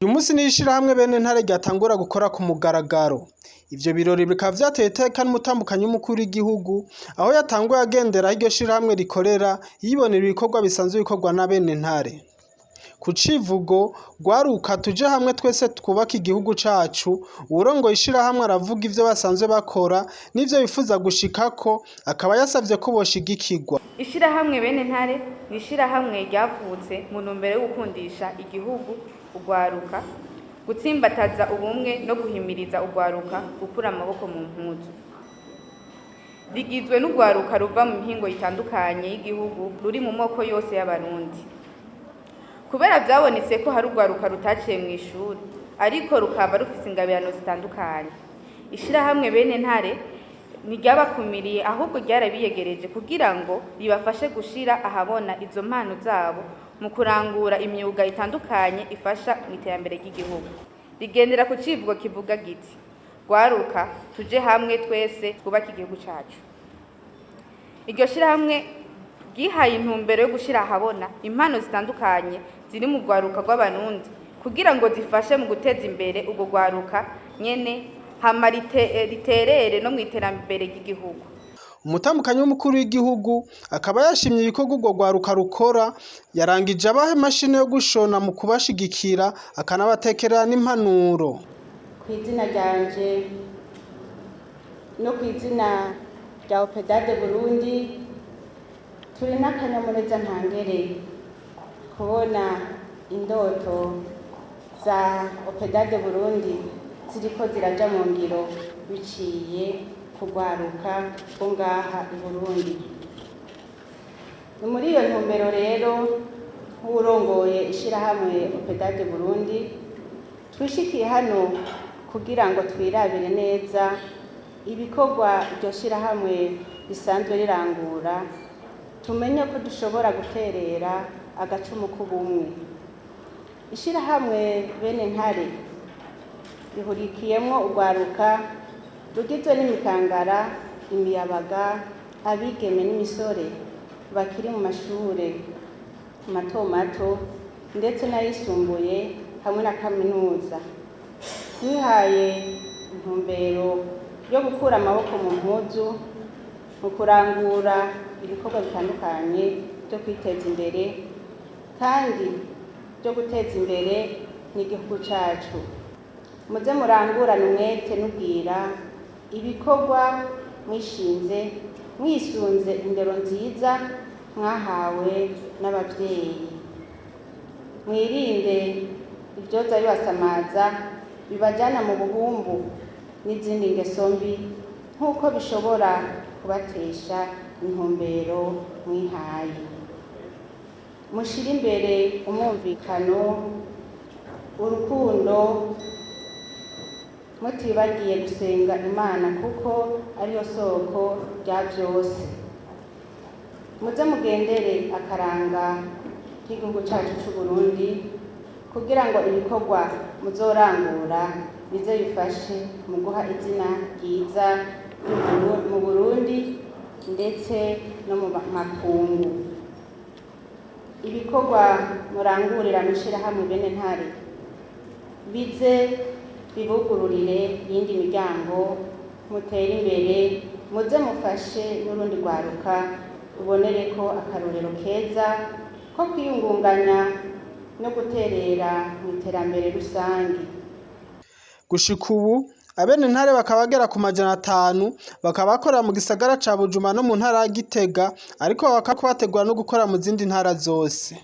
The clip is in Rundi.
Uyu munsi niho ishirahamwe Benentare ryatangura gukora ku mugaragaro. Ivyo birori bikaba vyateye iteka n'umutambukanyi w'umukuru w'igihugu, aho yatanguye agendera aho iryo shirahamwe rikorera, yibonera ibikorwa bisanzwe bikorwa na Benentare. Ku civugo "Rwaruka tuje hamwe twese twubake igihugu cacu", uwurongoye ishirahamwe aravuga ivyo basanzwe bakora n'ivyo bifuza gushikako, akaba yasavye ko boshigikirwa. Ishirahamwe Benentare ni ishirahamwe ryavutse mu ntumbero yo gukundisha igihugu urwaruka, gutsimbataza ubumwe no guhimiriza urwaruka gukura amaboko mu mpuzu. Rigizwe n'urwaruka ruva mu mihingo itandukanye y'igihugu ruri mu moko yose y'Abarundi. Kubera vyabonetse ko hari urwaruka rutaciye mw'ishuri, ariko rukaba rufise ingabirano zitandukanye. Ishirahamwe Benentare ntiryabakumiriye ahubwo ryarabiyegereje kugira ngo ribafashe gushira ahabona izo mpano zabo mu kurangura imyuga itandukanye ifasha mw'iterambere ry'igihugu. Rigendera ku civugo kivuga giti "Rwaruka tuje hamwe twese twubake igihugu cacu". Iryo shirahamwe ryihaye intumbero yo gushira ahabona impano zitandukanye ziri mu rwaruka rw'Abarundi kugira ngo zifashe mu guteza imbere urwo rwaruka nyene hama riterere no mw'iterambere ry'igihugu. Umutambukanyi w'umukuru w'igihugu akaba yashimye ibikorwa urwo rwaruka rukora, yarangije abaha imashini yo gushona mu kubashigikira, akanabatekerera n'impanuro. Kw'izina ryanje no kw'izina rya Opedade Burundi, turi n'akanyamuneza ntangere kubona indoto za Opedade Burundi ziriko ziraja mu ngiro biciye kugwaruka bo ngaha i Burundi. Ni muri iyo ntumbero rero nk'uwurongoye ishirahamwe Opedade Burundi, twishikiye hano kugira ngo twirabire neza ibikorwa iryo shirahamwe risanzwe rirangura, tumenye ko dushobora guterera agacumu k'ubumwe. Ishirahamwe Benentare rihurikiyemwo urwaruka rugizwe n'imikangara, imiyabaga, abigeme n'imisore bakiri mu mashure mato mato ndetse n'ayisumbuye hamwe na kaminuza. Twihaye intumbero yo gukura amaboko mu mpuzu mu kurangura ibikorwa bitandukanye vyo kwiteza imbere kandi vyo guteza imbere n'igihugu cacu. Muze murangurane umwete n'ubwira ibikorwa mwishinze mwisunze indero nziza mwahawe n'abavyeyi. Mwirinde ivyoza bibasamaza bibajana mu buhumbu n'izindi ngeso mbi nk'uko bishobora kubatesha intumbero mwihaye. Mushire imbere umwumvikano, urukundo, mutibagiye gusenga Imana kuko ariyo soko rya vyose. Muze mugendere akaranga k'igihugu cacu c'Uburundi kugira ngo ibikorwa muzorangura bize bifashe mu guha izina ryiza mu Burundi ndetse no mu makungu. Ibikorwa murangurira mw'ishirahamwe Benentare bize bibugururire iyindi miryango, mutere imbere, muze mufashe n'urundi rwaruka rubonereko akarorero keza ko kwiyungunganya no guterera mw'iterambere rusangi. Gushika ubu Abenentare bakaba bagera ku 500, bakaba bakorera mu gisagara ca Bujumbura no mu ntara ya Gitega, ariko bakaba bategura no gukora mu zindi ntara zose.